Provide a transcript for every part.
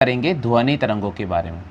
करेंगे ध्वनि तरंगों के बारे में।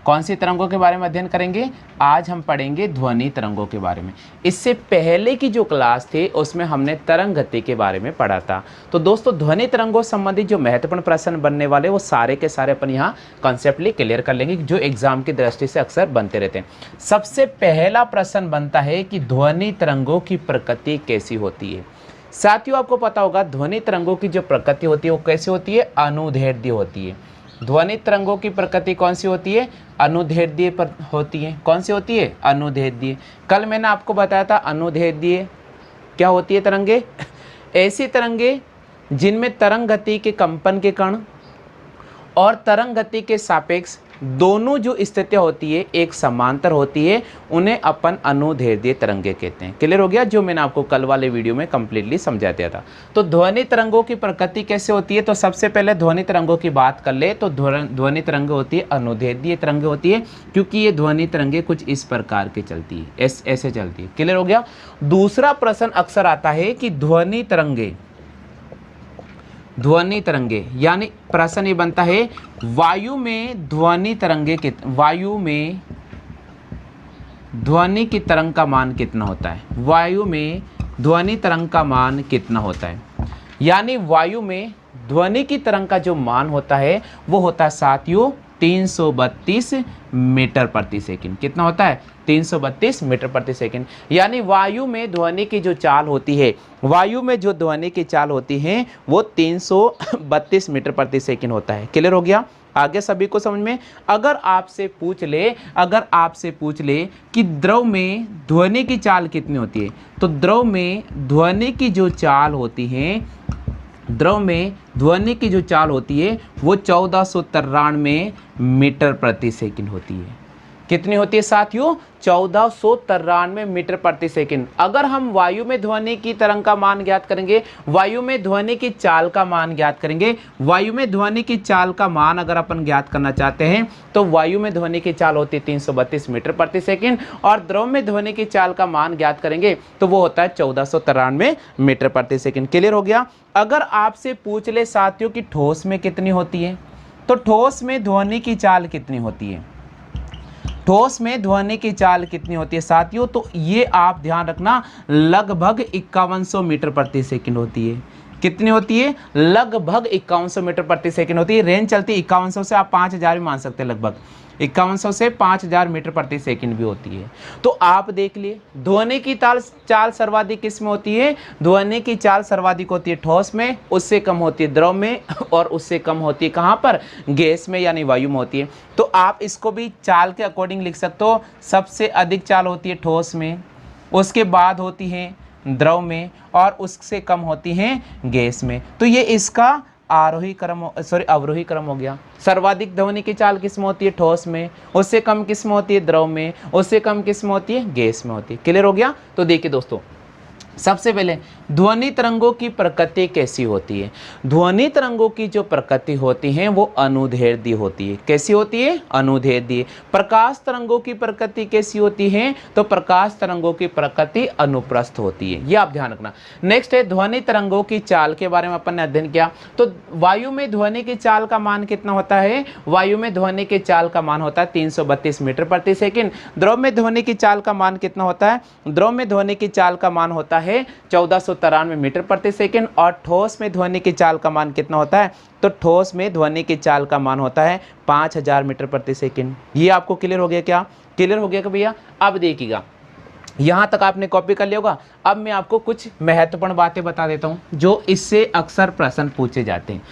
कौन सी तरंगों के बारे में अध्ययन करेंगे? आज हम पढ़ेंगे ध्वनि तरंगों के बारे में। इससे पहले की जो क्लास थी उसमें हमने तरंग गति के बारे में पढ़ा था। तो दोस्तों ध्वनि तरंगों संबंधित जो महत्वपूर्ण प्रश्न बनने वाले वो सारे के सारे अपन यहाँ कॉन्सेप्टली क्लियर कर लेंगे, जो एग्जाम की दृष्टि से अक्सर बनते रहते हैं। सबसे पहला प्रश्न बनता है कि ध्वनि तरंगों की प्रकृति कैसी होती है। साथियों, आपको पता होगा ध्वनि तरंगों की जो प्रकृति होती है वो कैसी होती है? अनुदैर्ध्य होती है। ध्वनि तरंगों की प्रकृति कौन सी होती है? अनुदैर्ध्य पर होती है। कौन सी होती है? अनुदैर्ध्य। कल मैंने आपको बताया था अनुदैर्ध्य क्या होती है तरंगे? ऐसी तरंगे जिनमें तरंग गति के कंपन के कण और तरंग गति के सापेक्ष दोनों जो स्थितियाँ होती है एक समांतर होती है, उन्हें अपन अनुदैर्ध्य तरंगे कहते हैं। क्लियर हो गया? जो मैंने आपको कल वाले वीडियो में कंप्लीटली समझा दिया था। तो ध्वनि तरंगों की प्रकृति कैसे होती है? तो सबसे पहले ध्वनि तरंगों की बात कर ले तो ध्वनि तरंगे होती है अनुदैर्ध्य तरंगे होती है, क्योंकि ये ध्वनि तरंगे कुछ इस प्रकार की चलती है, ऐसे चलती है। क्लियर हो गया? दूसरा प्रश्न अक्सर आता है कि ध्वनि तरंगे यानी प्रश्न ये बनता है वायु में ध्वनि की तरंग का मान कितना होता है? वायु में ध्वनि तरंग का मान कितना होता है? यानी वायु में ध्वनि की तरंग का जो मान होता है वो होता है साथियों 332 मीटर प्रति सेकंड। कितना होता है? 332 मीटर प्रति सेकंड। यानी वायु में ध्वनि की जो चाल होती है, वो 332 मीटर प्रति सेकंड होता है। क्लियर हो गया? आगे सभी को समझ में? अगर आपसे पूछ ले कि द्रव में ध्वनि की चाल कितनी होती है, तो द्रव में ध्वनि की जो चाल होती है वो 1493 मीटर प्रति सेकंड होती है। कितनी होती है साथियों? 1493 मीटर प्रति सेकंड। अगर हम वायु में ध्वनि की तरंग का मान ज्ञात करेंगे, वायु में ध्वनि की चाल का मान ज्ञात करेंगे, वायु में ध्वनि की चाल का मान अगर अपन ज्ञात करना चाहते हैं तो वायु में ध्वनि की चाल होती है 332 मीटर प्रति सेकंड और द्रव में ध्वनि की चाल का मान ज्ञात करेंगे तो वो होता है 1493 मीटर प्रति सेकंड। क्लियर हो गया? अगर आपसे पूछ ले साथियों कि ठोस में कितनी होती है, तो ठोस में ध्वनि की चाल कितनी होती है? ठोस में ध्वनि की चाल कितनी होती है साथियों? तो ये आप ध्यान रखना, लगभग 5100 मीटर प्रति सेकंड होती है। कितनी होती है? लगभग 5100 मीटर प्रति सेकंड होती है। रेंज चलती है 5100 से आप 5000 भी मान सकते हैं, लगभग 5100 से 5000 मीटर प्रति सेकंड भी होती है। तो आप देख लिए ध्वनि की चाल सर्वाधिक किस में होती है? ध्वनि की चाल सर्वाधिक होती है ठोस में, उससे कम होती है द्रव में और उससे कम होती है कहाँ पर? गैस में यानी वायु में होती है। तो आप इसको भी चाल के अकॉर्डिंग लिख सकते हो। सबसे अधिक चाल होती है ठोस में, उसके बाद होती है द्रव में और उससे कम होती हैं गैस में। तो ये इसका अवरोही क्रम हो गया। सर्वाधिक ध्वनि की चाल किस में होती है? ठोस में। उससे कम किस में होती है? द्रव में। उससे कम किस में होती है? गैस में होती है। क्लियर हो गया? तो देखिए दोस्तों, सबसे पहले ध्वनि तरंगों की प्रकृति कैसी होती है? ध्वनि तरंगों की जो प्रकृति होती है वो अनुदैर्ध्य होती है। कैसी होती है? अनुदैर्ध्य। प्रकाश तरंगों की प्रकृति कैसी होती है? तो प्रकाश तरंगों की प्रकृति अनुप्रस्थ होती है। ये आप ध्यान रखना। नेक्स्ट है ध्वनि तरंगों की चाल के बारे में अपन ने अध्ययन किया। तो वायु में ध्वनि की चाल का मान कितना होता है? वायु में ध्वनि की चाल का मान होता है 332 मीटर प्रति सेकंड। द्रव में ध्वनि की चाल का मान कितना होता है? द्रव में ध्वनि की चाल का मान होता है 1493 मीटर प्रति सेकंड। और ठोस में ध्वनि की चाल का मान कितना होता है? तो ठोस में ध्वनि की चाल का मान होता है 5000 मीटर प्रति सेकंड। ये आपको क्लियर हो गया क्या? क्लियर हो गया कि भैया? अब देखिएगा, यहां तक आपने कॉपी कर लिया होगा। अब मैं आपको कुछ महत्वपूर्ण बातें बता देता हूं जो इससे अक्सर प्रश्न पूछे जाते हैं।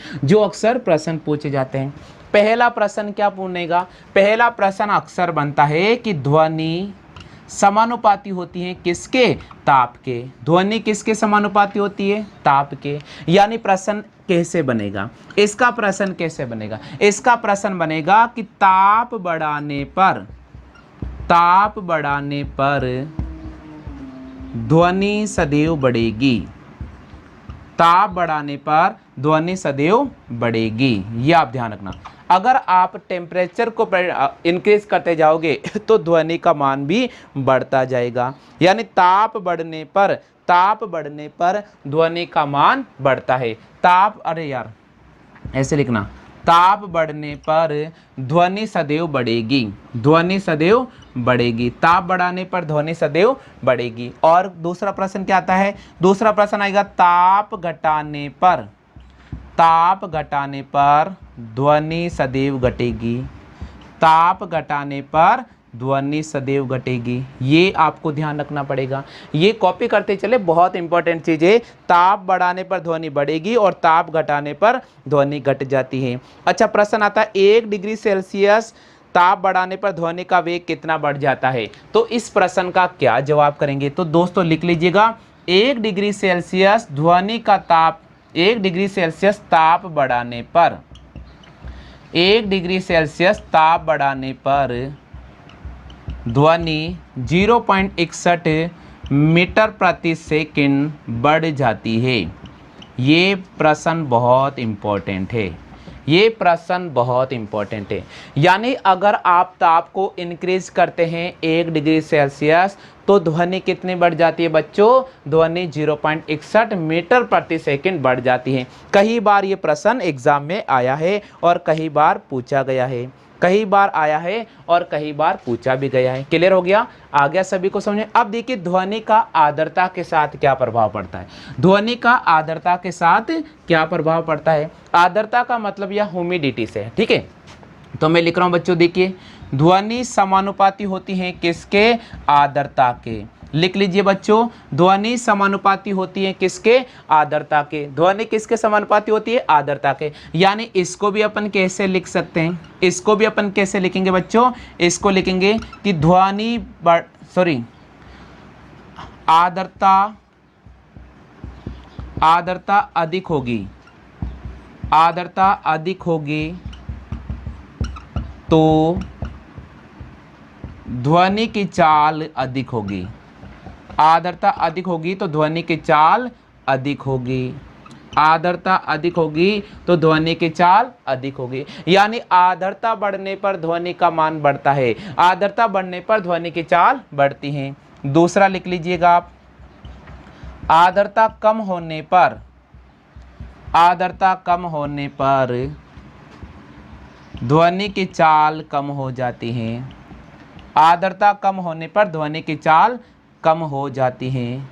पहला प्रश्न क्या पूछेगा? पहला प्रश्न अक्सर बनता है कि ध्वनि समानुपाती होती है किसके? ताप के। ध्वनि किसके समानुपाती होती है? ताप के। यानी प्रश्न कैसे बनेगा? इसका प्रश्न बनेगा कि ताप बढ़ाने पर ध्वनि सदैव बढ़ेगी। ताप बढ़ाने पर ध्वनि सदैव बढ़ेगी। ये आप ध्यान रखना। अगर आप टेम्परेचर को इंक्रीज करते जाओगे तो ध्वनि का मान भी बढ़ता जाएगा। यानी ताप बढ़ने पर ध्वनि का मान बढ़ता है। ऐसे लिखना, ताप बढ़ने पर ध्वनि सदैव बढ़ेगी, ध्वनि सदैव बढ़ेगी, ताप बढ़ाने पर ध्वनि सदैव बढ़ेगी। और दूसरा प्रश्न क्या आता है, दूसरा प्रश्न आएगा ताप घटाने पर, ताप घटाने पर ध्वनि सदैव घटेगी, ताप घटाने पर ध्वनि सदैव घटेगी। ये आपको ध्यान रखना पड़ेगा, ये कॉपी करते चले, बहुत इंपॉर्टेंट चीज़ है। ताप बढ़ाने पर ध्वनि बढ़ेगी और ताप घटाने पर ध्वनि घट जाती है। अच्छा प्रश्न आता है 1 डिग्री सेल्सियस ताप बढ़ाने पर ध्वनि का वेग कितना बढ़ जाता है, तो इस प्रश्न का क्या जवाब करेंगे। तो दोस्तों लिख लीजिएगा 1 डिग्री सेल्सियस ध्वनि का ताप, 1 डिग्री सेल्सियस ताप बढ़ाने पर, 1 डिग्री सेल्सियस ताप बढ़ाने पर ध्वनि 0.61 मीटर प्रति सेकंड बढ़ जाती है। ये प्रश्न बहुत इम्पोर्टेंट है, ये प्रश्न बहुत इम्पोर्टेंट है। यानी अगर आप ताप को इंक्रीज करते हैं 1 डिग्री सेल्सियस तो ध्वनि कितनी बढ़ जाती है बच्चों, ध्वनि 0.61 मीटर प्रति सेकंड बढ़ जाती है। कई बार ये प्रश्न एग्जाम में आया है और कई बार पूछा गया है, कई बार आया है और कई बार पूछा भी गया है। क्लियर हो गया, आ गया सभी को समझ में। अब देखिए ध्वनि का आर्द्रता के साथ क्या प्रभाव पड़ता है, ध्वनि का आर्द्रता के साथ क्या प्रभाव पड़ता है। आर्द्रता का मतलब यह ह्यूमिडिटी से है, ठीक है। तो मैं लिख रहा हूं बच्चों, देखिए ध्वनि समानुपाती होती है किसके, आर्द्रता के। लिख लीजिए बच्चों, ध्वनि समानुपाती होती है किसके, आर्द्रता के। ध्वनि किसके समानुपाती होती है, आर्द्रता के। यानी इसको भी अपन कैसे लिख सकते हैं, इसको भी अपन कैसे लिखेंगे बच्चों, इसको लिखेंगे कि ध्वनि आर्द्रता अधिक होगी, आर्द्रता अधिक होगी तो ध्वनि की चाल अधिक होगी, आर्द्रता अधिक होगी तो ध्वनि की चाल अधिक होगी, आर्द्रता अधिक होगी तो ध्वनि की चाल अधिक होगी। यानी आर्द्रता बढ़ने पर ध्वनि का मान बढ़ता है, आर्द्रता बढ़ने पर ध्वनि की चाल बढ़ती है। दूसरा लिख लीजिएगा आप, आर्द्रता कम होने पर, आर्द्रता कम होने पर ध्वनि की चाल कम हो जाती है, आर्द्रता कम होने पर ध्वनि की चाल कम हो जाती है।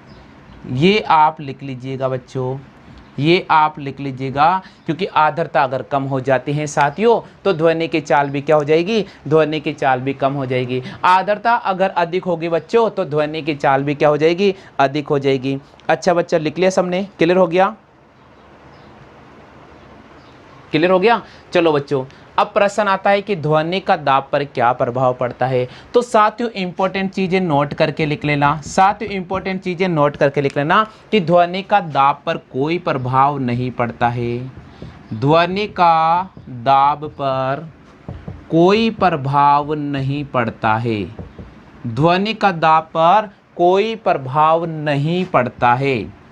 ये आप लिख लीजिएगा बच्चों, ये आप लिख लीजिएगा, क्योंकि आर्द्रता अगर कम हो जाती है साथियों तो ध्वनि की चाल भी क्या हो जाएगी, ध्वनि की चाल भी कम हो जाएगी। आर्द्रता अगर अधिक होगी बच्चों तो ध्वनि की चाल भी क्या हो जाएगी, अधिक हो जाएगी। अच्छा बच्चा लिख लिया सबने, क्लियर हो गया, क्लियर हो गया। चलो बच्चों अब प्रश्न आता है कि ध्वनि का दाब पर क्या प्रभाव पड़ता है। तो साथियों इंपॉर्टेंट चीजें नोट करके लिख लेना, साथियों इंपॉर्टेंट चीजें नोट करके लिख लेना कि ध्वनि का दाब पर कोई प्रभाव नहीं पड़ता है, ध्वनि का दाब पर कोई प्रभाव नहीं पड़ता है, ध्वनि का दाब पर कोई प्रभाव नहीं पड़ता है,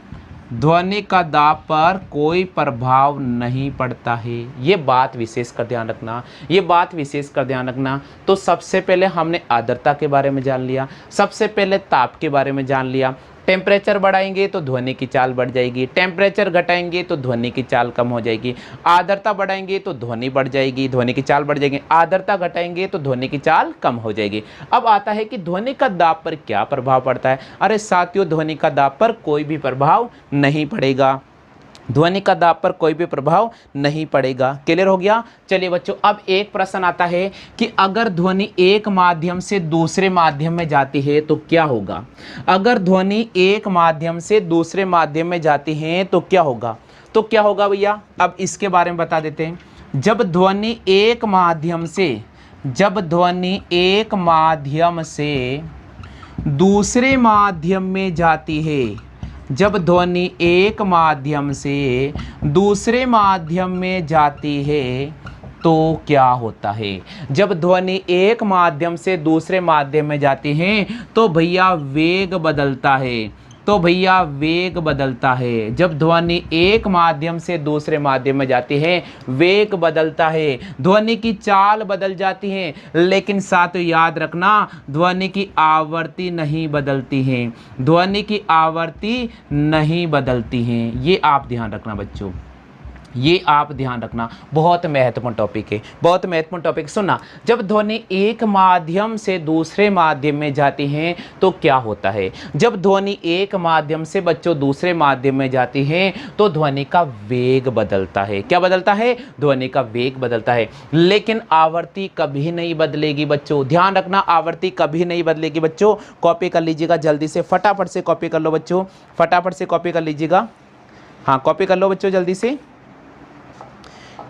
ध्वनि का दाब पर कोई प्रभाव नहीं पड़ता है। ये बात विशेष कर ध्यान रखना, ये बात विशेष कर ध्यान रखना। तो सबसे पहले हमने आर्द्रता के बारे में जान लिया, सबसे पहले ताप के बारे में जान लिया। टेम्परेचर बढ़ाएंगे तो ध्वनि की चाल बढ़ जाएगी, टेम्परेचर घटाएंगे तो ध्वनि की चाल कम हो जाएगी, आर्द्रता बढ़ाएंगे तो ध्वनि बढ़ जाएगी, ध्वनि की चाल बढ़ जाएगी, आर्द्रता घटाएंगे तो ध्वनि की चाल कम हो जाएगी। अब आता है कि ध्वनि का दाब पर क्या प्रभाव पड़ता है। अरे साथियों ध्वनि का दाब पर कोई भी प्रभाव नहीं पड़ेगा, ध्वनि का दाब पर कोई भी प्रभाव नहीं पड़ेगा। क्लियर हो गया। चलिए बच्चों अब एक प्रश्न आता है कि अगर ध्वनि एक माध्यम से दूसरे माध्यम में जाती है तो क्या होगा। अगर ध्वनि एक माध्यम से दूसरे माध्यम में जाती है तो क्या होगा, तो क्या होगा भैया, अब इसके बारे में बता देते हैं। जब ध्वनि एक माध्यम से, जब ध्वनि एक माध्यम से दूसरे माध्यम में जाती है, जब ध्वनि एक माध्यम से दूसरे माध्यम में जाती है तो क्या होता है। जब ध्वनि एक माध्यम से दूसरे माध्यम में जाती है तो भैया वेग बदलता है, तो भैया वेग बदलता है। जब ध्वनि एक माध्यम से दूसरे माध्यम में जाती है वेग बदलता है, ध्वनि की चाल बदल जाती है, लेकिन साथ याद रखना ध्वनि की आवृत्ति नहीं बदलती है, ध्वनि की आवृत्ति नहीं बदलती है। ये आप ध्यान रखना बच्चों, ये आप ध्यान रखना, बहुत महत्वपूर्ण टॉपिक है, बहुत महत्वपूर्ण टॉपिक। सुनना, जब ध्वनि एक माध्यम से दूसरे माध्यम में जाती है तो क्या होता है? जब ध्वनि एक माध्यम से बच्चों दूसरे माध्यम में जाती है तो ध्वनि का वेग बदलता है। क्या बदलता है? ध्वनि का वेग बदलता है, लेकिन आवृत्ति कभी नहीं बदलेगी बच्चों। ध्यान रखना, आवृत्ति कभी नहीं बदलेगी बच्चों। कॉपी कर लीजिएगा जल्दी से, फटाफट से कॉपी कर लो बच्चों, फटाफट से कॉपी कर लीजिएगा। हाँ, कॉपी कर लो बच्चों जल्दी से।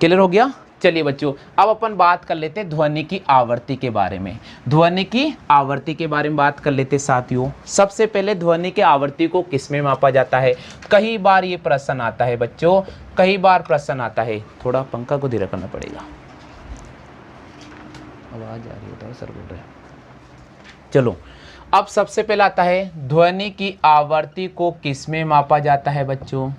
क्लियर हो गया? चलिए बच्चों, अब अपन बात कर लेते हैं ध्वनि की आवृत्ति के बारे में। ध्वनि की आवृत्ति के बारे में बात कर लेते हैं साथियों। सबसे पहले ध्वनि की आवृत्ति को किस में मापा जाता है? कई बार ये प्रश्न आता है बच्चों, कई बार प्रश्न आता है। थोड़ा पंखा को धीरे करना पड़ेगा, आवाज आ रही है, सर बोल रहे हैं। चलो, अब सबसे पहले आता है ध्वनि की आवृत्ति को किस में मापा जाता है बच्चों?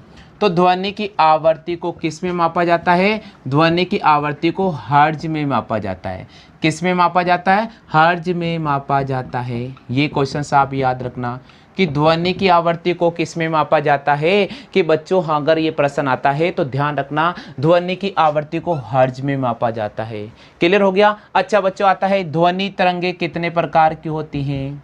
तो ध्वनि की आवृत्ति को किस में मापा जाता है? ध्वनि की आवृत्ति को हर्ट्ज में मापा जाता है। किस में मापा जाता है? हर्ट्ज में मापा जाता है। ये क्वेश्चन आप याद रखना कि ध्वनि की आवृत्ति को किस में मापा जाता है। कि बच्चों हाँ, अगर ये प्रश्न आता है तो ध्यान रखना, ध्वनि की आवृत्ति को हर्ट्ज में मापा जाता है। क्लियर हो गया? अच्छा बच्चों, आता है ध्वनि तरंगे कितने प्रकार की होती हैं?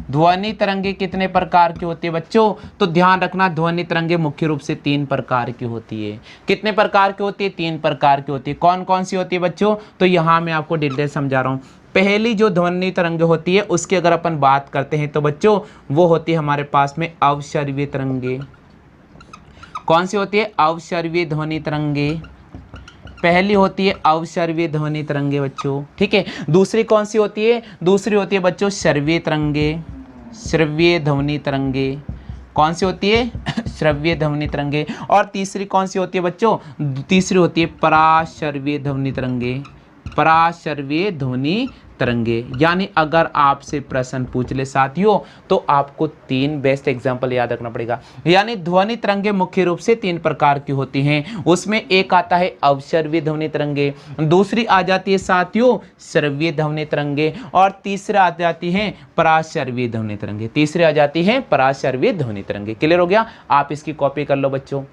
ध्वनि तरंगे कितने प्रकार की होती है बच्चों? तो ध्यान रखना, ध्वनि तरंगे मुख्य रूप से 3 प्रकार की होती है। कितने प्रकार की होती है? 3 प्रकार की होती है। कौन कौन सी होती है बच्चों? तो यहाँ मैं आपको डिटेल समझा रहा हूँ। पहली जो ध्वनि तरंगे होती है उसकी अगर अपन बात करते हैं तो बच्चों वो होती है हमारे पास में अवशर्वीय तरंगे। कौन सी होती है? अवशर्वीय ध्वनि तरंगे। पहली होती है अवशर्वीय ध्वनि तरंगे बच्चों, ठीक है। दूसरी कौन सी होती है? दूसरी होती है बच्चों श्रव्य तरंगे, श्रव्य ध्वनि तरंगे। कौन सी होती है? श्रव्य ध्वनि तरंगे। और तीसरी कौन सी होती है बच्चों? तीसरी होती है पराश्रव्य ध्वनि तरंगे, पराश्रव्य ध्वनि तरंगे। यानी अगर आपसे प्रश्न पूछ ले साथियों तो आपको 3 बेस्ट एग्जांपल याद रखना पड़ेगा। यानी ध्वनि तरंगे मुख्य रूप से 3 प्रकार की होती हैं। उसमें एक आता है अवशर्वीय ध्वनि तरंगे, दूसरी आ जाती है साथियों श्रव्य ध्वनि तरंगे, और तीसरा आ जाती है पराश्रव्य ध्वनि तरंगे। तीसरी आ जाती है पराश्रव्य ध्वनि तरंगे। क्लियर हो गया? आप इसकी कॉपी कर लो बच्चों,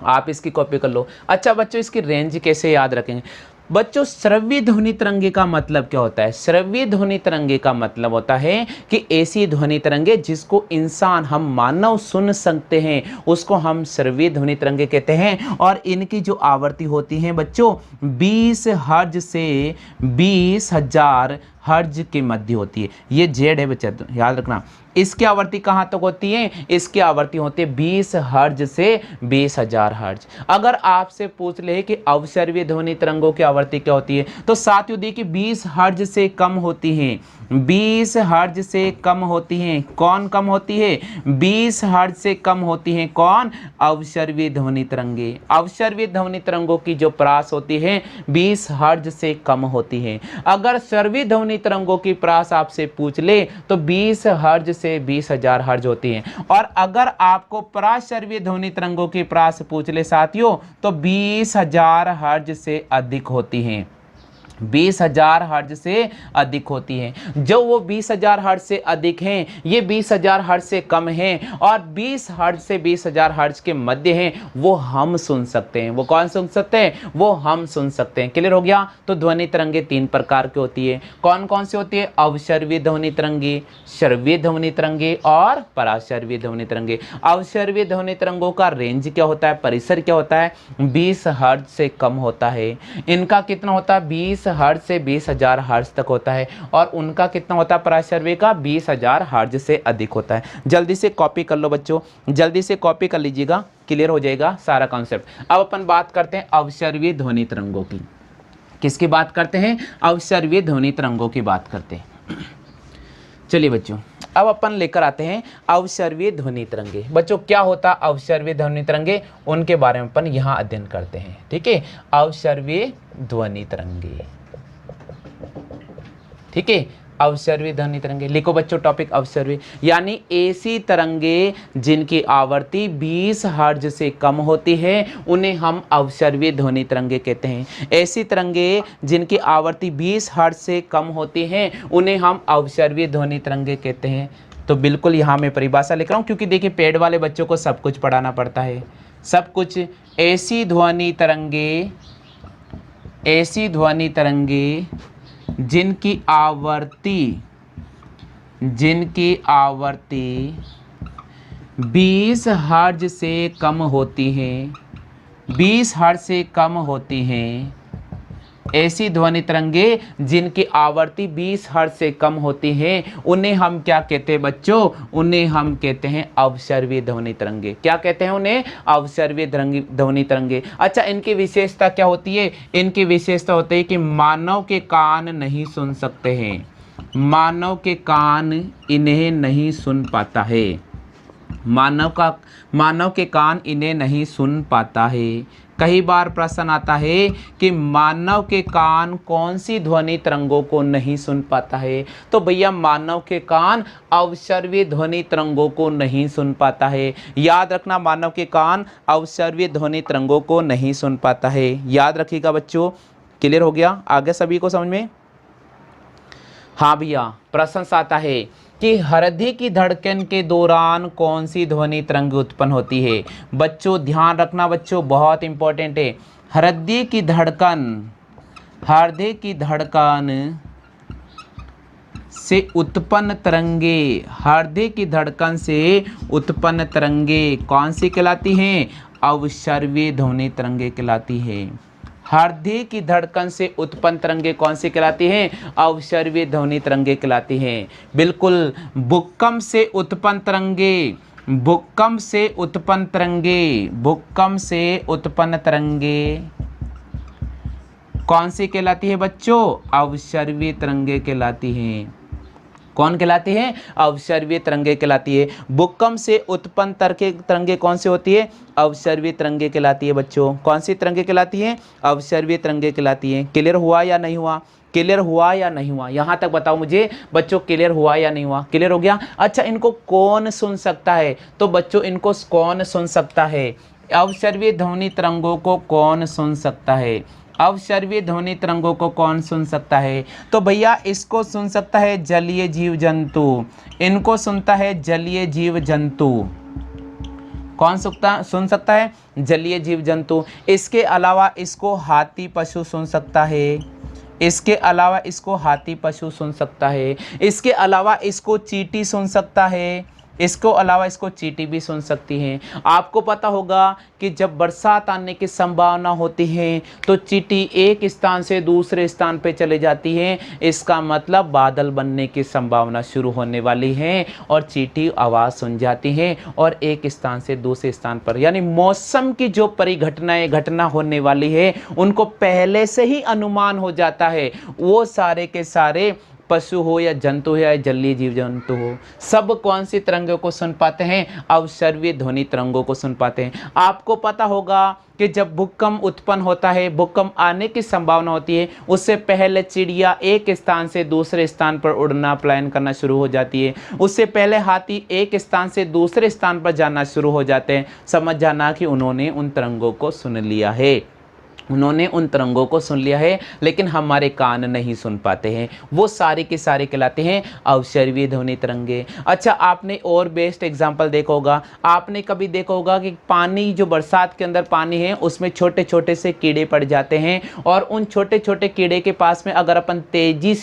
आप इसकी कॉपी कर लो। अच्छा बच्चों, इसकी रेंज कैसे याद रखेंगे बच्चों? श्रव्य ध्वनि तरंगे का मतलब क्या होता है? श्रव्य ध्वनि तरंगे का मतलब होता है कि ऐसी ध्वनि तरंगे जिसको इंसान, हम मानव सुन सकते हैं, उसको हम श्रव्य ध्वनि तरंगे कहते हैं। और इनकी जो आवृत्ति होती है बच्चों 20 हर्ट्ज से 20,000 हर्ट्ज के मध्य होती है। ये जेड है बच्चा, याद रखना। इसकी आवृत्ति कहाँ तक होती है? इसकी आवृत्ति होती है 20 हर्ट्ज से 20,000 हर्ट्ज। अगर आपसे पूछ ले कि अवशर्वीय ध्वनि तरंगों की आवृत्ति क्या होती है तो साथियों देखिए 20 हर्ट्ज से कम होती हैं, 20 हर्ट्ज से कम होती हैं। कौन कम होती है? 20 हर्ट्ज से कम होती हैं। कौन? अवशर्वीय ध्वनि तरंगे। अवशर्वीय ध्वनि तरंगों की जो प्रास होती है 20 हर्ट्ज से कम होती है। अगर श्रव्य ध्वनि तरंगों की प्रास आपसे पूछ ले तो 20 हर्ट्ज से 20,000 हर्ट्ज होती है। और अगर आपको पराश्रव्य ध्वनि तरंगों की प्रास पूछ ले साथियों तो 20,000 हर्ट्ज से अधिक होती हैं। 20,000 हर्ट्ज से अधिक होती हैं। जो वो 20,000 हर्ट्ज से अधिक हैं, ये 20,000 हर्ट्ज से कम हैं, और 20 हर्ट्ज से 20,000 हर्ट्ज के मध्य हैं, वो हम सुन सकते हैं। वो कौन सुन सकते हैं? वो हम सुन सकते हैं। क्लियर हो गया? तो ध्वनि तरंगे 3 प्रकार की होती है। कौन कौन सी होती है? अवशर्वीय ध्वनि तरंगे, श्रव्य ध्वनि तरंगे और पराश्रव्य ध्वनि तरंगे। अवशर्वीय ध्वनि तरंगों का रेंज क्या होता है? परिसर क्या होता है? 20 हर्ट्ज से कम होता है। इनका कितना होता है? 20 हर्ट्ज से 20,000 हर्ट्ज तक होता है। और उनका कितना होता है? पराश्रव्य का 20,000 हर्ट्ज से अधिक होता है। जल्दी से कॉपी कर लो बच्चों, जल्दी से कॉपी कर लीजिएगा, क्लियर हो जाएगा सारा कॉन्सेप्ट। अब अपन बात करते हैं अवशर्वीय ध्वनि तरंगों की। किसकी बात करते हैं? अवशर्वीय ध्वनि तरंगों की बात करते हैं। चलिए बच्चों, अब अपन लेकर आते हैं अवशर्वीय ध्वनि तरंगे। बच्चों क्या होता है अवशर्वीय ध्वनि तरंगे? उनके बारे में अपन यहाँ अध्ययन करते हैं, ठीक है। अवशर्वीय ध्वनि तरंगे, ठीक है। अवशर्वीय ध्वनि तरंगे लिखो बच्चों, टॉपिक अवशर्वीय यानी ऐसी तरंगे जिनकी आवृत्ति 20 हर्ट्ज से कम होती है उन्हें हम अवशर्वीय ध्वनि तरंगे कहते हैं। ऐसी तरंगे जिनकी आवृत्ति 20 हर्ट्ज से कम होती हैं उन्हें हम अवशर्वीय ध्वनि तरंगे कहते हैं। तो बिल्कुल यहाँ मैं परिभाषा लिख रहा हूँ क्योंकि देखिए पेड वाले बच्चों को सब कुछ पढ़ाना पड़ता है, सब कुछ ऐसी ध्वनि तरंगे जिनकी आवृत्ति 20 हर्ट्ज से कम होती है, 20 हर्ट्ज से कम होती हैं, ऐसी ध्वनि तरंगे जिनकी आवृत्ति 20 हर्ट्ज से कम होती है, उन्हें हम क्या कहते हैं बच्चों? उन्हें हम कहते हैं अवसर्वीय ध्वनि तरंगे। क्या कहते हैं उन्हें? अवसर्वीय ध्वनि तरंगे। अच्छा, इनकी विशेषता क्या होती है? इनकी विशेषता होती है कि मानव के कान नहीं सुन सकते हैं, मानव के कान इन्हें नहीं सुन पाता है, मानव के कान इन्हें नहीं सुन पाता है। कई बार प्रश्न आता है कि मानव के कान कौन सी ध्वनि तरंगों को नहीं सुन पाता है? तो भैया मानव के कान अवसर्वीय ध्वनि तरंगों को नहीं सुन पाता है। याद रखना, मानव के कान अवसर्वीय ध्वनि तरंगों को नहीं सुन पाता है। याद रखिएगा बच्चों। क्लियर हो गया आगे सभी को समझ में? हाँ भैया, प्रश्न आता है कि हृदय की धड़कन के दौरान कौन सी ध्वनि तरंग उत्पन्न होती है? बच्चों ध्यान रखना बच्चों, बहुत इंपॉर्टेंट है। हृदय की धड़कन से उत्पन्न तरंगे, हृदय की धड़कन से उत्पन्न तरंगे कौन सी कहलाती हैं? अवसर्वीय ध्वनि तरंगे कहलाती है। हृदय की धड़कन से उत्पन्न तरंगे कौन सी कहलाती हैं? अवसर्वीय ध्वनि तरंगे कहलाती हैं। बिल्कुल। भूकंप से उत्पन्न तरंगे कौन सी कहलाती है बच्चों? अवसर्वीय तरंगे कहलाती हैं। कौन कहलाती है? अवसर्वीय तरंगे कहलाती है। भूकंप से उत्पन्न तरंगे कौन सी होती है? अवसर्वीय तरंगे कहलाती है बच्चों। कौन सी तरंगे कहलाती हैं? अवसर्वीय तरंगे कहलाती हैं। क्लियर हुआ या नहीं हुआ? क्लियर हुआ या नहीं हुआ? यहाँ तक बताओ मुझे बच्चों, क्लियर हुआ या नहीं हुआ? क्लियर हो गया? अच्छा, इनको कौन सुन सकता है? तो बच्चों इनको कौन सुन सकता है? अवसर्वीय ध्वनि तरंगों को कौन सुन सकता है? अवसर्वीय ध्वनि तरंगों को कौन सुन सकता है? तो भैया इसको सुन सकता है जलीय जीव जंतु, इनको सुनता है जलीय जीव जंतु। कौन सुन सकता है? जलीय जीव जंतु। इसके अलावा इसको हाथी पशु सुन सकता है, इसके अलावा इसको हाथी पशु सुन सकता है, इसके अलावा इसको चींटी सुन सकता है, इसको अलावा इसको चींटी भी सुन सकती हैं। आपको पता होगा कि जब बरसात आने की संभावना होती है तो चींटी एक स्थान से दूसरे स्थान पे चले जाती हैं। इसका मतलब बादल बनने की संभावना शुरू होने वाली है और चींटी आवाज़ सुन जाती हैं और एक स्थान से दूसरे स्थान पर, यानी मौसम की जो घटना होने वाली है उनको पहले से ही अनुमान हो जाता है। वो सारे के सारे पशु हो या जंतु हो या जलीय जीव जंतु हो, सब कौन सी तरंगों को सुन पाते हैं? अवसर्वीय ध्वनि तरंगों को सुन पाते हैं। आपको पता होगा कि जब भूकंप उत्पन्न होता है, भूकंप आने की संभावना होती है, उससे पहले चिड़िया एक स्थान से दूसरे स्थान पर उड़ना प्लान करना शुरू हो जाती है। उससे पहले हाथी एक स्थान से दूसरे स्थान पर जाना शुरू हो जाते हैं। समझ जाना कि उन्होंने उन तरंगों को सुन लिया है, उन्होंने उन तरंगों को सुन लिया है, लेकिन हमारे कान नहीं सुन पाते हैं। वो सारे के सारे कहलाते हैं अवसर्वीय ध्वनि तरंगे। अच्छा, आपने और बेस्ट एग्जांपल देखा होगा, आपने कभी देखा होगा कि पानी, जो बरसात के अंदर पानी है उसमें छोटे छोटे से कीड़े पड़ जाते हैं और उन छोटे छोटे कीड़े के पास में अगर अपन तेजी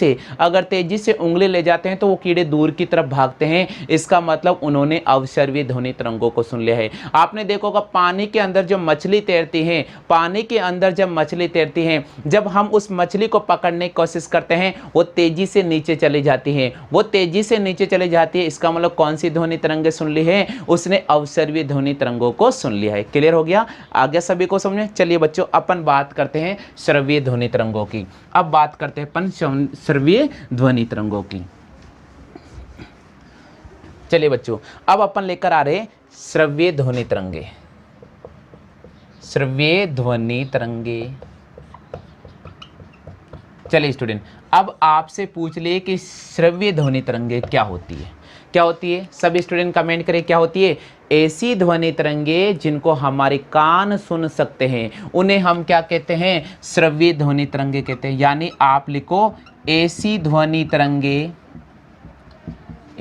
से उंगली ले जाते हैं तो वो कीड़े दूर की तरफ भागते हैं। इसका मतलब उन्होंने अवसर्वीय ध्वनि तरंगों को सुन लिया है। आपने देखा होगा पानी के अंदर जो मछली तैरती है, पानी के अंदर जब मछली तैरती हैं, जब हम उस मछली को पकड़ने की कोशिश करते हैं वो तेजी से नीचे चली जाती है, वो तेजी से नीचे चली जाती है। इसका मतलब कौन सी ध्वनि तरंगे सुन ली है? उसने अवसर्वीय ध्वनि तरंगों को सुन लिया है। क्लियर हो गया? आगे सभी को समझ में? चलिए बच्चों, अपन बात करते हैं श्रव्य ध्वनि तरंगों की। अब बात करते हैं अपन श्रव्य ध्वनि तरंगों की। चलिए बच्चों, अब अपन लेकर आ रहे हैं श्रव्य ध्वनि तरंगे। श्रव्य ध्वनि तरंगे। चलिए स्टूडेंट, अब आपसे पूछ लिए कि श्रव्य ध्वनि तरंगे क्या होती है? क्या होती है? सभी स्टूडेंट कमेंट करें क्या होती है? ऐसी ध्वनि तरंगे जिनको हमारे कान सुन सकते हैं उन्हें हम क्या कहते हैं? श्रव्य ध्वनि तरंगे कहते हैं। यानी आप लिखो ऐसी ध्वनि तरंगे,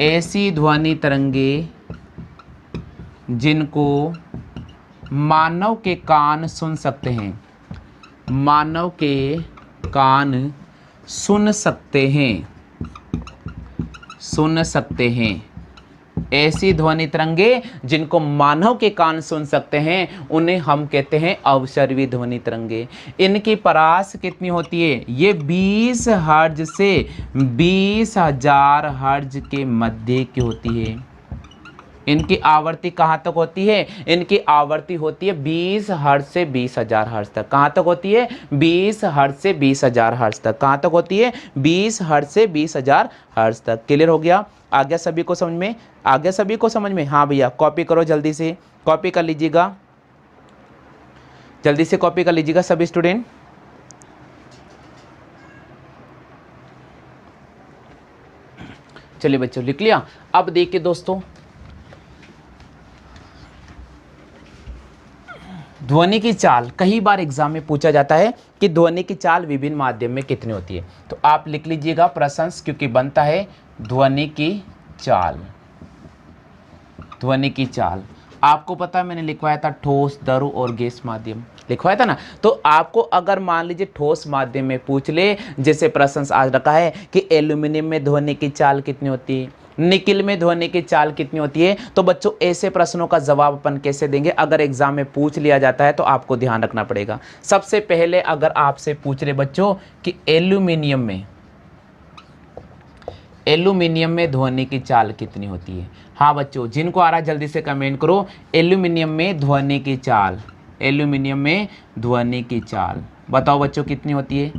ऐसी ध्वनि तरंगे जिनको मानव के कान सुन सकते हैं, मानव के कान सुन सकते हैं, सुन सकते हैं। ऐसी ध्वनि तरंगे जिनको मानव के कान सुन सकते हैं उन्हें हम कहते हैं अवसर्वी ध्वनि तरंगे। इनकी परास कितनी होती है? ये 20 हर्ज से 20,000 हर्ज के मध्य की होती है। इनकी आवृत्ति कहाँ तक होती है? इनकी आवृत्ति होती है 20 हर्ज से 20,000 हर्ज तक। कहाँ तक होती है? 20 हर्ज से 20,000 हर्ज तक। कहाँ तक होती है? 20 हर्ज से 20,000 हर्ज तक। क्लियर हो गया? आ गया सभी को समझ में? आ गया सभी को समझ में? हाँ भैया, कॉपी करो जल्दी से, कॉपी कर लीजिएगा, जल्दी से कॉपी कर लीजिएगा सभी स्टूडेंट। चलिए बच्चों, लिख लिया? अब देखिए दोस्तों, ध्वनि की चाल कई बार एग्जाम में पूछा जाता है कि ध्वनि की चाल विभिन्न माध्यम में कितनी होती है। तो आप लिख लीजिएगा प्रशंस, क्योंकि बनता है ध्वनि की चाल। ध्वनि की चाल आपको पता है, मैंने लिखवाया था ठोस, द्रव और गैस माध्यम, लिखवाया था ना। तो आपको अगर मान लीजिए ठोस माध्यम में पूछ ले, जैसे प्रशंस आज रखा है कि एल्यूमिनियम में ध्वनि की चाल कितनी होती है, निकिल में ध्वनि की चाल कितनी होती है, तो बच्चों ऐसे प्रश्नों का जवाब अपन कैसे देंगे? अगर एग्जाम में पूछ लिया जाता है तो आपको ध्यान रखना पड़ेगा। सबसे पहले अगर आपसे पूछ रहे बच्चों कि एल्यूमिनियम में ध्वनि की चाल कितनी होती है। हाँ बच्चों, जिनको आ रहा है जल्दी से कमेंट करो, एल्यूमिनियम में ध्वनि की चाल, एल्यूमिनियम में ध्वनि की चाल बताओ बच्चों कितनी होती है?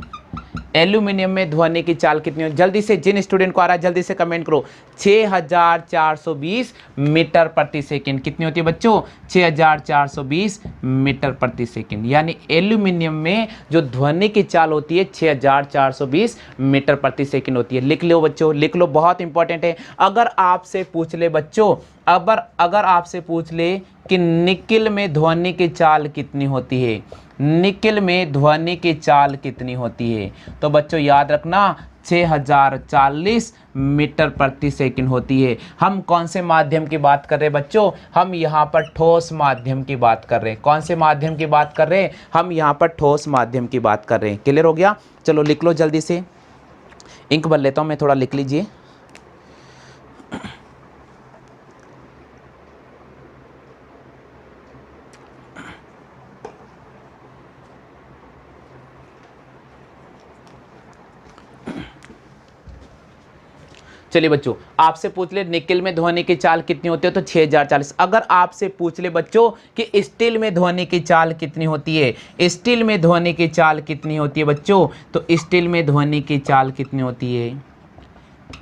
एल्यूमिनियम में ध्वनि की चाल कितनी होती है? जल्दी से, जिन स्टूडेंट को आ रहा है जल्दी से कमेंट करो। 6420 मीटर प्रति सेकंड कितनी होती है बच्चों? 6420 मीटर प्रति सेकंड। यानी एल्यूमिनियम में जो ध्वनि की चाल होती है 6420 मीटर प्रति सेकंड होती है। लिख लो बच्चों, लिख लो, बहुत इंपॉर्टेंट है। अगर आपसे पूछ ले बच्चों, अगर आपसे पूछ ले कि निकिल में ध्वनि की चाल कितनी होती है, निकिल में ध्वनि की चाल कितनी होती है, तो बच्चों याद रखना 6040 मीटर प्रति सेकंड होती है। हम कौन से माध्यम की बात कर रहे हैं बच्चों? हम यहाँ पर ठोस माध्यम की बात कर रहे हैं। कौन से माध्यम की बात कर रहे हैं? हम यहाँ पर ठोस माध्यम की बात कर रहे हैं। क्लियर हो गया? चलो लिख लो जल्दी से, इंक भर लेता हूँ मैं, थोड़ा लिख लीजिए। चलिए बच्चों, आपसे पूछ ले निकिल में ध्वनि की चाल कितनी होती है, तो 6040। अगर आपसे पूछ ले बच्चों कि स्टील में ध्वनि की चाल कितनी होती है, स्टील में ध्वनि की चाल कितनी होती है बच्चों, तो स्टील में ध्वनि की चाल कितनी होती है?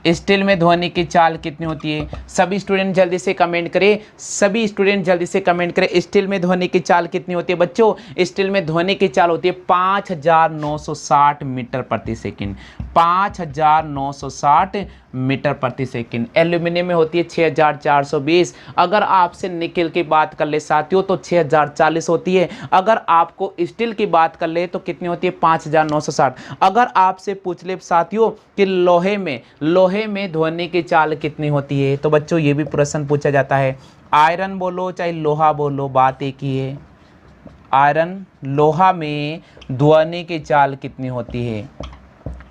स्टील में ध्वनि की चाल कितनी होती है? सभी स्टूडेंट जल्दी से कमेंट करें, सभी स्टूडेंट जल्दी से कमेंट करें। स्टील में ध्वनि की चाल कितनी होती है बच्चों? स्टील में ध्वनि की चाल होती है 5960 मीटर प्रति सेकंड, 5960 मीटर प्रति सेकंड। एल्यूमिनियम में होती है 6420। अगर आपसे निकिल की बात कर ले साथियों तो 6040 होती है। अगर आपको स्टील की बात कर ले तो कितनी होती है? 5960। अगर आपसे पूछ ले साथियों कि लोहे में ध्वनि की चाल कितनी होती है, तो बच्चों ये भी प्रश्न पूछा जाता है। आयरन बोलो चाहे लोहा बोलो, बात एक ही है। आयरन लोहा में ध्वनि की चाल कितनी होती है?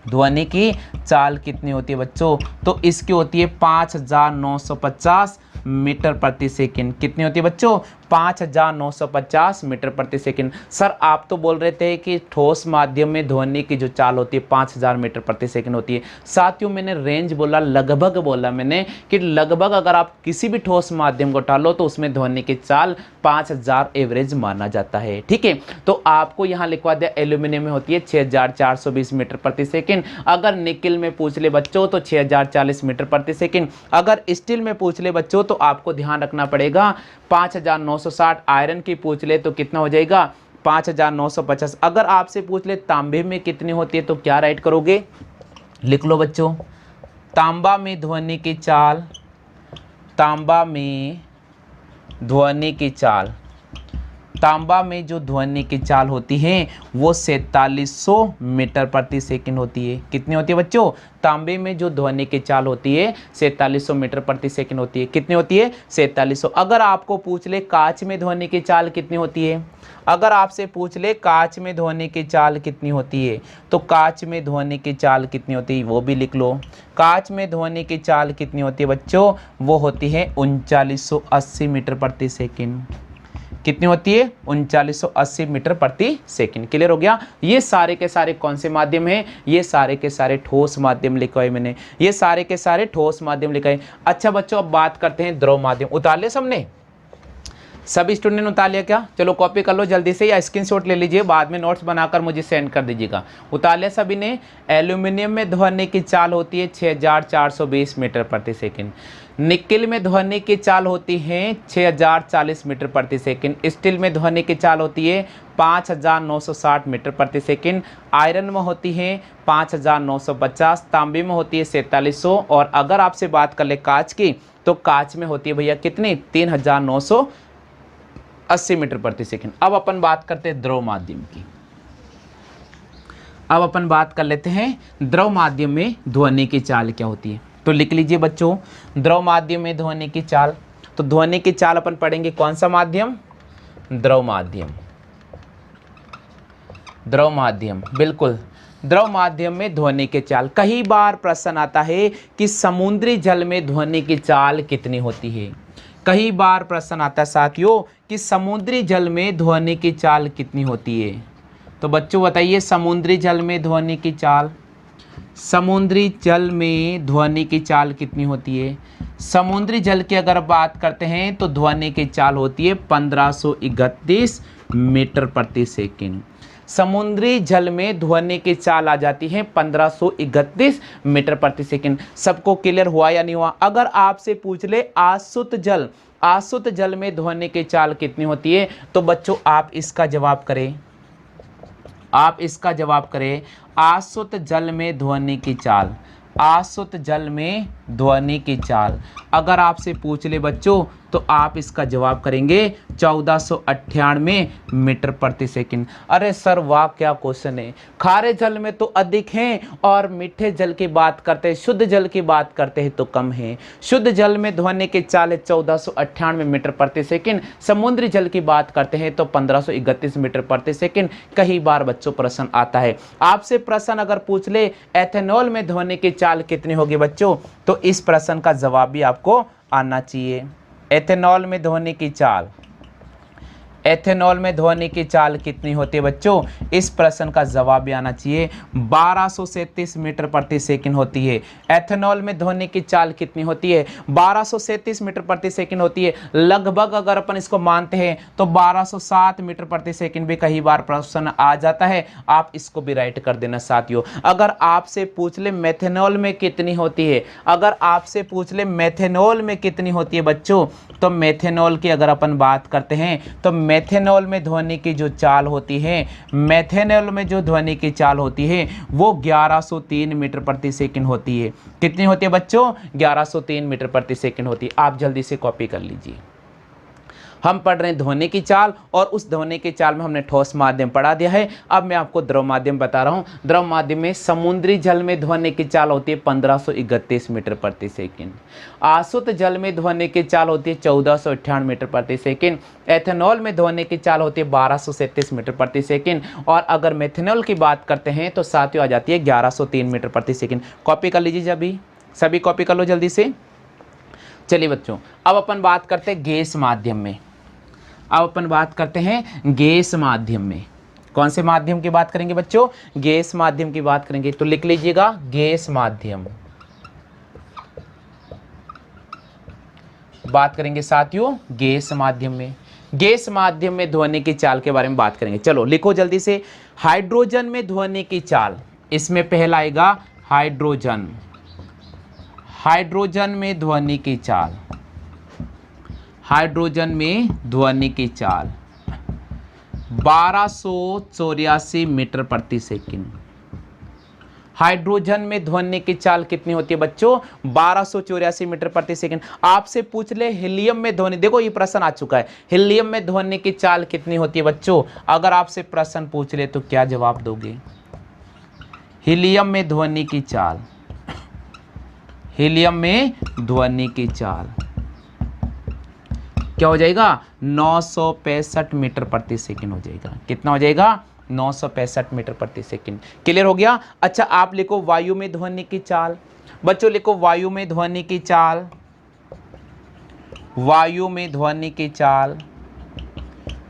ध्वनि की चाल कितनी होती है बच्चों? तो इसकी होती है 5950 मीटर प्रति सेकंड। कितनी होती है बच्चों? 5950 मीटर प्रति सेकंड। सर आप तो बोल रहे थे कि ठोस माध्यम में ध्वनि की जो चाल होती है 5000 मीटर प्रति सेकंड होती है। साथियों मैंने रेंज बोला, लगभग बोला मैंने कि लगभग अगर आप किसी भी ठोस माध्यम को टालो तो उसमें ध्वनि की चाल 5000 एवरेज माना जाता है। ठीक है, तो आपको यहाँ लिखवा दिया एल्यूमिनियम में होती है 6420 मीटर प्रति सेकंड। अगर निकिल में पूछ ले बच्चों तो 6040 मीटर प्रति सेकंड। अगर स्टील में पूछ ले बच्चों तो आपको ध्यान रखना पड़ेगा 5960। आयरन की पूछ ले तो कितना हो जाएगा? 5950। अगर आपसे पूछ ले तांबे में कितनी होती है तो क्या राइट करोगे? लिख लो बच्चों, तांबा में ध्वनि की चाल, तांबा में ध्वनि की चाल तांबा में जो ध्वनि की चाल होती है वो 4700 मीटर प्रति सेकंड होती है। कितनी होती है बच्चों? तांबे में जो ध्वनि की चाल होती है 4700 मीटर प्रति सेकंड होती है। कितनी होती है? 4700। अगर आपको पूछ ले कांच में ध्वनि की चाल कितनी होती है, अगर आपसे पूछ ले कांच में ध्वनि की चाल कितनी होती है, तो कांच में ध्वनि की चाल कितनी होती है वो भी लिख लो। कांच में ध्वनि की चाल कितनी होती है बच्चों? वो होती है 3980 मीटर प्रति सेकंड। कितनी होती है? 3980 मीटर प्रति सेकंड। क्लियर हो गया? ये सारे के सारे कौन से माध्यम हैं? ये सारे के सारे ठोस माध्यम लिखा है मैंने, ये सारे के सारे ठोस माध्यम लिखा है। अच्छा बच्चों, अब बात करते हैं द्रव माध्यम। उतार लिया सबने? सभी स्टूडेंट ने उतार लिया क्या? चलो कॉपी कर लो जल्दी से या स्क्रीनशॉट ले लीजिए, बाद में नोट्स बनाकर मुझे सेंड कर दीजिएगा। उतार लिया सभी ने? एल्यूमिनियम में ध्वनि की चाल होती है 6420 मीटर प्रति सेकंड। निकिल में ध्वनि की चाल होती है 6040 मीटर प्रति सेकंड। स्टील में ध्वनि की चाल होती है 5960 मीटर प्रति सेकंड। आयरन में होती है 5950। तांबे में होती है 4700। और अगर आपसे बात कर ले कांच की, तो कांच में होती है भैया कितनी? 3980 मीटर प्रति सेकंड। अब अपन बात करते हैं द्रव माध्यम की। अब अपन बात कर लेते हैं द्रव माध्यम में ध्वनि की चाल क्या होती है। तो लिख लीजिए बच्चों, द्रव माध्यम में ध्वनि की चाल। तो ध्वनि की चाल अपन पढ़ेंगे कौन सा माध्यम? द्रव माध्यम। द्रव माध्यम, बिल्कुल द्रव माध्यम में ध्वनि की चाल। कई बार प्रश्न आता है कि समुद्री जल में ध्वनि की चाल कितनी होती है। कई बार प्रश्न आता है साथियों कि समुद्री जल में ध्वनि की चाल कितनी होती है। तो बच्चों बताइए, समुद्री जल में ध्वनि की चाल, समुद्री जल में ध्वनि की चाल कितनी होती है? समुद्री जल की अगर बात करते हैं तो ध्वनि की चाल होती है 1531 मीटर प्रति सेकंड। समुद्री जल में ध्वनि की चाल आ जाती है 1531 मीटर प्रति सेकंड। सबको क्लियर हुआ या नहीं हुआ? अगर आपसे पूछ ले आसुत जल, आसुत जल में ध्वनि की चाल कितनी होती है, तो बच्चों आप इसका जवाब करें, आप इसका जवाब करें। आसुत जल में ध्वनि की चाल, आसुत जल में ध्वनि की चाल अगर आपसे पूछ ले बच्चों, तो आप इसका जवाब करेंगे 1498 मीटर प्रति सेकंड। अरे सर वाह, क्या क्वेश्चन है। खारे जल में तो अधिक हैं और मीठे जल की बात करते हैं, शुद्ध जल की बात करते हैं तो कम है। शुद्ध जल में ध्वनि की चाल है 1498 मीटर प्रति सेकंड। समुद्री जल की बात करते हैं तो 1531 मीटर प्रति सेकंड। कई बार बच्चों प्रश्न आता है। आपसे प्रश्न अगर पूछ ले एथेनॉल में ध्वनि की चाल कितनी होगी बच्चों, तो इस प्रश्न का जवाब भी आपको आना चाहिए। एथेनॉल में ध्वनि की चाल, एथेनॉल में ध्वनि की चाल कितनी होती है बच्चों, इस प्रश्न का जवाब भी आना चाहिए। 1237 मीटर प्रति सेकंड होती है। एथेनॉल में ध्वनि की चाल कितनी होती है? 1237 मीटर प्रति सेकंड होती है। लगभग अगर अपन इसको मानते हैं तो 1207 मीटर प्रति सेकंड भी कई बार प्रश्न आ जाता है। आप इसको भी राइट कर देना साथियों। अगर आपसे पूछ ले मेथेनॉल में कितनी होती है, अगर आपसे पूछ ले मेथेनॉल में कितनी होती है बच्चों, तो मेथेनॉल की अगर अपन बात करते हैं तो मेथेनॉल में ध्वनि की जो चाल होती है, मेथेनॉल में जो ध्वनि की चाल होती है वो 1103 मीटर प्रति सेकंड होती है। कितनी होती है बच्चों? 1103 मीटर प्रति सेकंड होती है। आप जल्दी से कॉपी कर लीजिए। हम पढ़ रहे हैं ध्वनि की चाल और उस ध्वनि की चाल में हमने ठोस माध्यम पढ़ा दिया है। अब मैं आपको द्रव माध्यम बता रहा हूँ। द्रव माध्यम में समुद्री जल में ध्वनि की चाल होती है 1531 मीटर प्रति सेकंड। आसुत जल में ध्वनि की चाल होती है 1498 मीटर प्रति सेकंड। एथेनॉल में ध्वनि की चाल होती है 1237 मीटर प्रति सेकंड। और अगर मेथेनॉल की बात करते हैं तो साथियों आ जाती है 1103 मीटर प्रति सेकंड। कॉपी कर लीजिए, सभी कॉपी कर लो जल्दी से। चलिए बच्चों, अब अपन बात करते हैं गैस माध्यम में। अब अपन बात करते हैं गैस माध्यम में। कौन से माध्यम की बात करेंगे बच्चों? गैस माध्यम की बात करेंगे। तो लिख लीजिएगा गैस माध्यम। बात करेंगे साथियों गैस माध्यम में। गैस माध्यम में ध्वनि की चाल के बारे में बात करेंगे। चलो लिखो जल्दी से। हाइड्रोजन में ध्वनि की चाल, इसमें पहला आएगा हाइड्रोजन। हाइड्रोजन में ध्वनि की चाल, हाइड्रोजन में ध्वनि की चाल 1284 मीटर प्रति सेकंड। हाइड्रोजन में ध्वनि की चाल कितनी होती है बच्चों? 1284 मीटर प्रति सेकंड। आपसे पूछ ले हीलियम में ध्वनि, देखो ये प्रश्न आ चुका है, हीलियम में ध्वनि की चाल कितनी होती है बच्चों? अगर आपसे प्रश्न पूछ ले तो क्या जवाब दोगे? हीलियम में ध्वनि की चाल, हीलियम में ध्वनि की चाल क्या हो जाएगा? 965 मीटर प्रति सेकंड हो जाएगा। कितना हो जाएगा? 965 मीटर प्रति सेकंड। क्लियर हो गया? अच्छा आप लिखो वायु में ध्वनि की चाल। बच्चों लिखो वायु में ध्वनि की चाल, वायु में ध्वनि की चाल,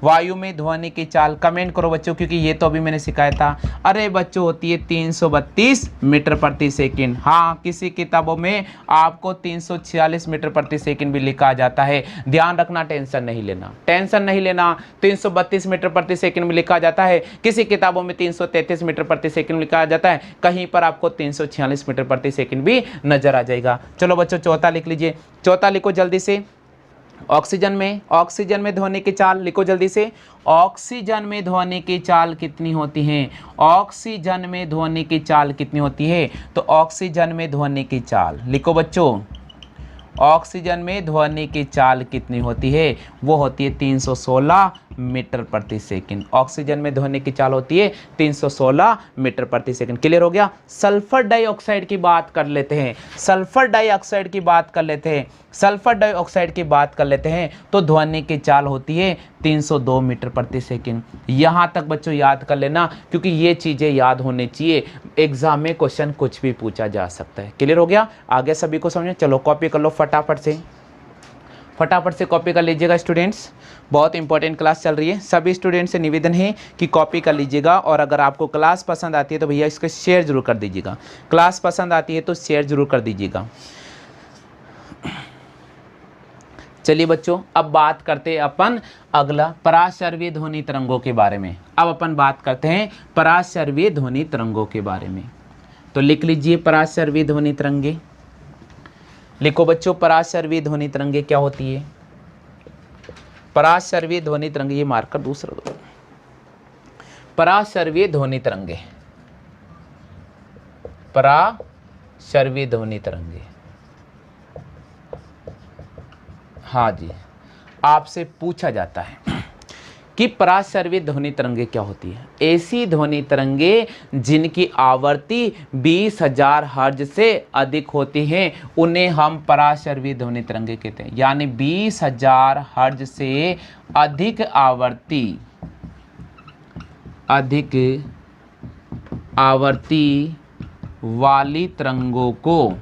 वायु में ध्वनि की चाल। कमेंट करो बच्चों, क्योंकि ये तो अभी मैंने सिखाया था। अरे बच्चों होती है 332 मीटर प्रति सेकंड। हाँ किसी किताबों में आपको 346 मीटर प्रति सेकंड भी लिखा जाता है, ध्यान रखना, टेंशन नहीं लेना, टेंशन नहीं लेना। 332 मीटर प्रति सेकंड में लिखा जाता है, किसी किताबों में 333 मीटर प्रति सेकंड लिखा जाता है, कहीं पर आपको 346 मीटर प्रति सेकंड भी नजर आ जाएगा। चलो बच्चों चौथा लिख लीजिए, चौथा लिखो जल्दी से। ऑक्सीजन में ध्वनि की चाल लिखो जल्दी से। ऑक्सीजन में ध्वनि की चाल कितनी होती है? ऑक्सीजन में ध्वनि की चाल कितनी होती है? तो ऑक्सीजन में ध्वनि की चाल लिखो बच्चों। ऑक्सीजन में ध्वनि की चाल कितनी होती है? वो होती है 316 मीटर प्रति सेकंड। ऑक्सीजन में ध्वनि की चाल होती है 316 मीटर प्रति सेकंड। क्लियर हो गया? सल्फर डाइऑक्साइड की बात कर लेते हैं, सल्फर डाइऑक्साइड की बात कर लेते हैं, सल्फर डाइऑक्साइड की बात कर लेते हैं तो ध्वनि की चाल होती है 302 मीटर प्रति सेकंड। यहाँ तक बच्चों याद कर लेना, क्योंकि ये चीज़ें याद होनी चाहिए, एग्जाम में क्वेश्चन कुछ भी पूछा जा सकता है। क्लियर हो गया? आगे सभी को समझे? चलो कॉपी कर लो फटाफट से, फटाफट से कॉपी कर लीजिएगा स्टूडेंट्स, बहुत इंपॉर्टेंट क्लास चल रही है। सभी स्टूडेंट से निवेदन है कि कॉपी कर लीजिएगा, और अगर आपको क्लास पसंद आती है तो भैया इसको शेयर जरूर कर दीजिएगा। क्लास पसंद आती है तो शेयर जरूर कर दीजिएगा। चलिए बच्चों अब बात करते हैं अपन अगला पराश्रव्य ध्वनि तरंगों के बारे में। अब अपन बात करते हैं पराश्रव्य ध्वनि तरंगों के बारे में। तो लिख लीजिए पराश्रव्य ध्वनि तरंगे। लिखो बच्चों पराश्रव्य ध्वनि तरंगे क्या होती है? पराश्रव्य ध्वनि तरंगे, ये मार्कर दूसरा दो। पराश्रव्य ध्वनि तरंगे, पराश्रव्य ध्वनि तरंगे। हाँ जी, आपसे पूछा जाता है कि पराश्रव्य ध्वनि तरंगे क्या होती है? ऐसी ध्वनि तरंगे जिनकी आवृत्ति 20,000 हर्ट्ज से अधिक होती हैं उन्हें हम पराश्रव्य ध्वनि तरंगे कहते हैं। यानी 20,000 हर्ट्ज से अधिक आवृत्ति वाली तरंगों को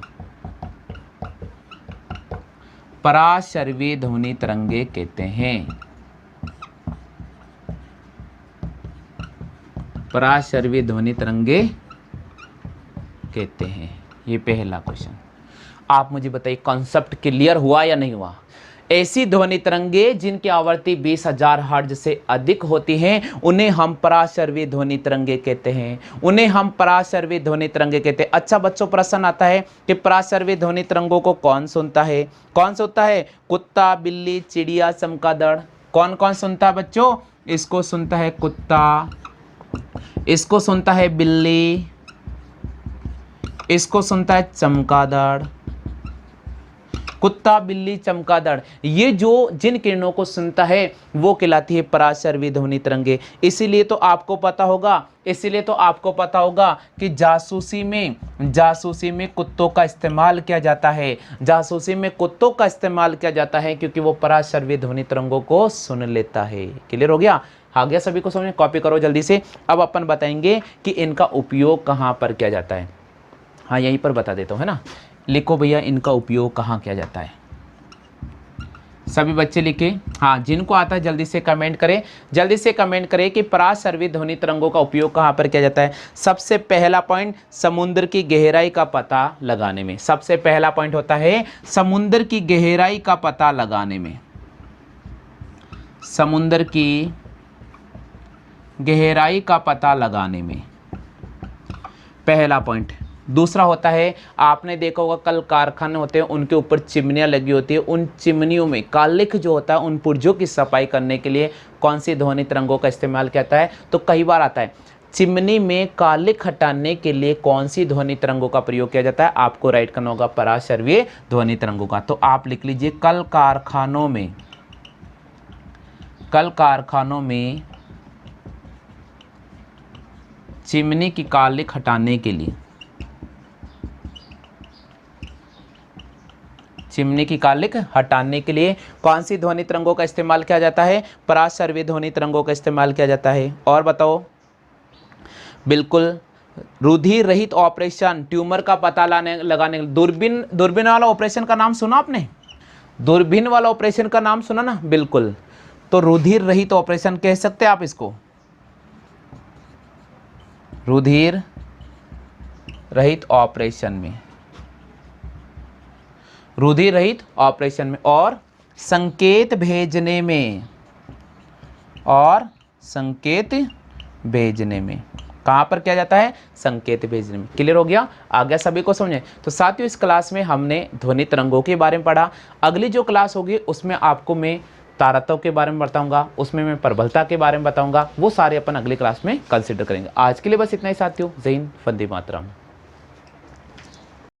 पराश्रव्य ध्वनि तरंगे कहते हैं। पराश्रव्य ध्वनि तरंगे कहते हैं। ये पहला क्वेश्चन। आप मुझे बताइए कॉन्सेप्ट क्लियर हुआ या नहीं हुआ? ऐसी ध्वनि तरंगे जिनकी आवृत्ति 20,000 हर्ट्ज से अधिक होती हैं उन्हें हम पराश्रव्य ध्वनि तरंगे कहते हैं, उन्हें हम पराश्रव्य ध्वनि तरंगे कहते हैं। अच्छा बच्चों प्रश्न आता है कि पराश्रव्य ध्वनि तरंगों को कौन सुनता है? कौन सुनता है? कुत्ता, बिल्ली, चिड़िया, चमगादड़। कौन कौन सुनता है बच्चों? इसको सुनता है कुत्ता, इसको सुनता है बिल्ली, इसको सुनता है चमगादड़। कुत्ता, बिल्ली, चमगादड़, ये जो जिन किरणों को सुनता है वो कहलाती है पराश्रव्य ध्वनि तरंगे। इसीलिए तो आपको पता होगा कि जासूसी में कुत्तों का इस्तेमाल किया जाता है, जासूसी में कुत्तों का इस्तेमाल किया जाता है क्योंकि वो पराश्रव्य ध्वनि तरंगों को सुन लेता है। क्लियर हो गया? आ गया सभी को समझ? कॉपी करो जल्दी से। अब अपन बताएंगे कि इनका उपयोग कहाँ पर किया जाता है। हाँ यहीं पर बता देता हूँ, है ना। लिखो भैया इनका उपयोग कहाँ किया जाता है। सभी बच्चे लिखे। हाँ जिनको आता है जल्दी से कमेंट करें, जल्दी से कमेंट करें कि पराश्रव्य ध्वनि तरंगों का उपयोग कहाँ पर किया जाता है। सबसे पहला पॉइंट समुद्र की गहराई का पता लगाने में। सबसे पहला पॉइंट होता है समुद्र की गहराई का पता लगाने में। समुद्र की गहराई का पता लगाने में पहला पॉइंट। दूसरा होता है, आपने देखा होगा कल कारखाने होते हैं उनके ऊपर चिमनियाँ लगी होती है, उन चिमनियों में कालिख जो होता है उन पुर्जों की सफाई करने के लिए कौन सी ध्वनि तरंगों का इस्तेमाल किया जाता है? तो कई बार आता है चिमनी में कालिक हटाने के लिए कौन सी ध्वनि तरंगों का प्रयोग किया जाता है? आपको राइट करना होगा पराश्रव्य ध्वनि तरंगों का। तो आप लिख लीजिए कल कारखानों में चिमनी की कालिक हटाने के लिए, चिमनी की कालिक हटाने के लिए कौन सी ध्वनि तरंगों का इस्तेमाल किया जाता है? पराश्रव्य ध्वनि तरंगों का इस्तेमाल किया जाता है। और बताओ, बिल्कुल रुधिर रहित ऑपरेशन, ट्यूमर का पता लगाने, दूरबीन वाला ऑपरेशन का नाम सुना आपने? दूरबीन वाला ऑपरेशन का नाम सुना ना? बिल्कुल, तो रुधिर रहित ऑपरेशन कह सकते हैं आप इसको, रुधिर रहित ऑपरेशन में, रुधिर रहित ऑपरेशन में। और संकेत भेजने में, और संकेत भेजने में, कहाँ पर किया जाता है? संकेत भेजने में। क्लियर हो गया? आ गया सभी को समझे? तो साथियों, इस क्लास में हमने ध्वनि तरंगों के बारे में पढ़ा। अगली जो क्लास होगी उसमें आपको मैं तारतव के बारे में बताऊंगा, उसमें मैं प्रबलता के बारे में बताऊंगा। वो सारे अपन अगली क्लास में कंसिडर करेंगे। आज के लिए बस इतना ही साथियों। जय हिंद, वंदे मातरम।